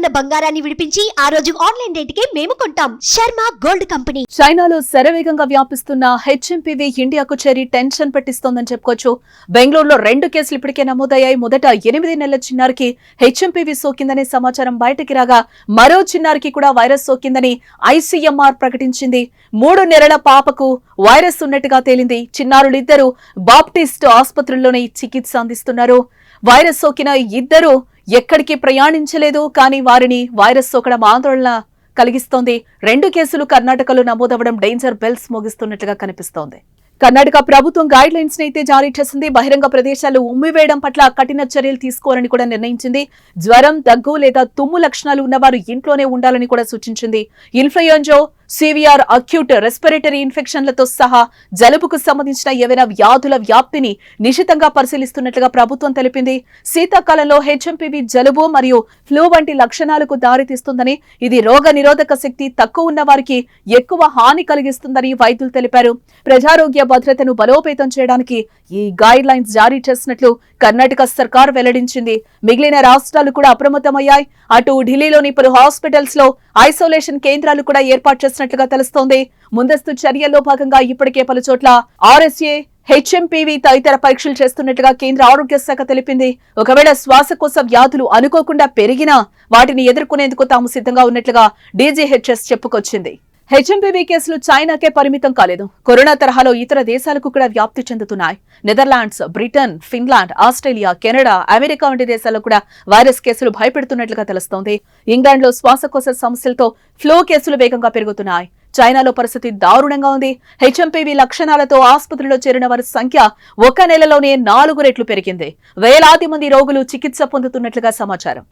ఉన్న బంగారాన్ని విడిపించి ఆ రోజు ఆన్లైన్ రేటుకే మేము కొంటాం. Sharma gold company. చైనాలో శరవేగంగా వ్యాపిస్తున్న హెచ్ఎంపీవీ ఇండియాకు చేరి టెన్షన్ పెట్టిస్తోందని చెప్పుకోవచ్చు. బెంగళూరులో 2 కేసులు ఇప్పటికే నమోదయ్యాయి. మొదట 8 నెలల చిన్నారికి హెచ్ఎంపీవీ సోకిందనే సమాచారం బయటకి రాగా మరో చిన్నారికి కూడా వైరస్ సోకిందని ఐసీఎంఆర్ ప్రకటించింది. 3 నెలల పాపకు వైరస్ ఉన్నట్టుగా తేలింది. చిన్నారులిద్దరూ బాప్టిస్ట్ ఆసుపత్రుల్లోనే చికిత్స అందిస్తున్నారు. వైరస్ సోకిన ఇద్దరు ఎక్కడికి ప్రయాణించలేదు. కానీ వారిని వైరస్ సోకడం ఆందోళన కలిగిస్తోంది. 2 కేసులు కర్ణాటకలో నమోదవడం డేంజర్ బెల్స్ మోగిస్తున్నట్లుగా కనిపిస్తోంది. కర్ణాటక ప్రభుత్వం గైడ్ లైన్స్ ని అయితే జారీ చేసింది. బహిరంగ ప్రదేశాల్లో ఉమ్మివేయడం పట్ల కఠిన చర్యలు తీసుకోవాలని కూడా నిర్ణయించింది. జ్వరం, దగ్గు లేదా తుమ్ము లక్షణాలు ఉన్నవారు ఇంట్లోనే ఉండాలని కూడా సూచించింది. ఇన్ఫ్లుయెంజా, సివిఆర్ అక్యూట్ రెస్పిరేటరీ ఇన్ఫెక్షన్లతో సహా జలుబుకు సంబంధించిన ఏవైనా వ్యాధుల వ్యాప్తిని నిశితంగా పరిశీలిస్తున్నట్లుగా ప్రభుత్వం తెలిపింది. శీతాకాలంలో హెచ్ఎంపీవీ జలుబు మరియు ఫ్లూ వంటి లక్షణాలకు దారితీస్తుందని, ఇది రోగ నిరోధక శక్తి తక్కువ ఉన్న వారికి ఎక్కువ హాని కలిగిస్తుందని వైద్యులు తెలిపారు. ప్రజారోగ్య భద్రతను బలోపేతం చేయడానికి ఈ గైడ్ లైన్స్ జారీ చేసినట్లు కర్ణాటక సర్కార్ వెల్లడించింది. మిగిలిన రాష్ట్రాలు కూడా అప్రమత్తమయ్యాయి. అటు ఢిల్లీలోని పలు హాస్పిటల్స్ లో ఐసోలేషన్ కేంద్రాలు కూడా ఏర్పాటు చేసినట్లుగా తెలుస్తోంది. ముందస్తు చర్యల్లో భాగంగా ఇప్పటికే పలు చోట్ల ఆర్ఎస్ఏ, హెచ్ఎంపీవీ తదితర పరీక్షలు చేస్తున్నట్లుగా కేంద్ర ఆరోగ్య శాఖ తెలిపింది. ఒకవేళ శ్వాసకోశ వ్యాధులు అనుకోకుండా పెరిగినా వాటిని ఎదుర్కొనేందుకు తాము సిద్ధంగా ఉన్నట్లుగా డీజీహెచ్ఎస్ చెప్పుకొచ్చింది. హెచ్ఎంపీవీ కేసులు చైనాకే పరిమితం కాలేదు. కరోనా తరహాలో ఇతర దేశాలకు కూడా వ్యాప్తి చెందుతున్నాయి. Netherlands, Britain, Finland, Australia, Canada, America వంటి దేశాల్లో కూడా వైరస్ కేసులు భయపెడుతున్నట్లుగా తెలుస్తోంది. ఇంగ్లాండ్ లో శ్వాసకోశ సమస్యలతో ఫ్లూ కేసులు వేగంగా పెరుగుతున్నాయి. చైనాలో పరిస్థితి దారుణంగా ఉంది. హెచ్ఎంపీవీ లక్షణాలతో ఆసుపత్రిలో చేరిన వారి సంఖ్య 1 నెలలోనే 4 రెట్లు పెరిగింది. వేలాది మంది రోగులు చికిత్స పొందుతున్నట్లుగా సమాచారం.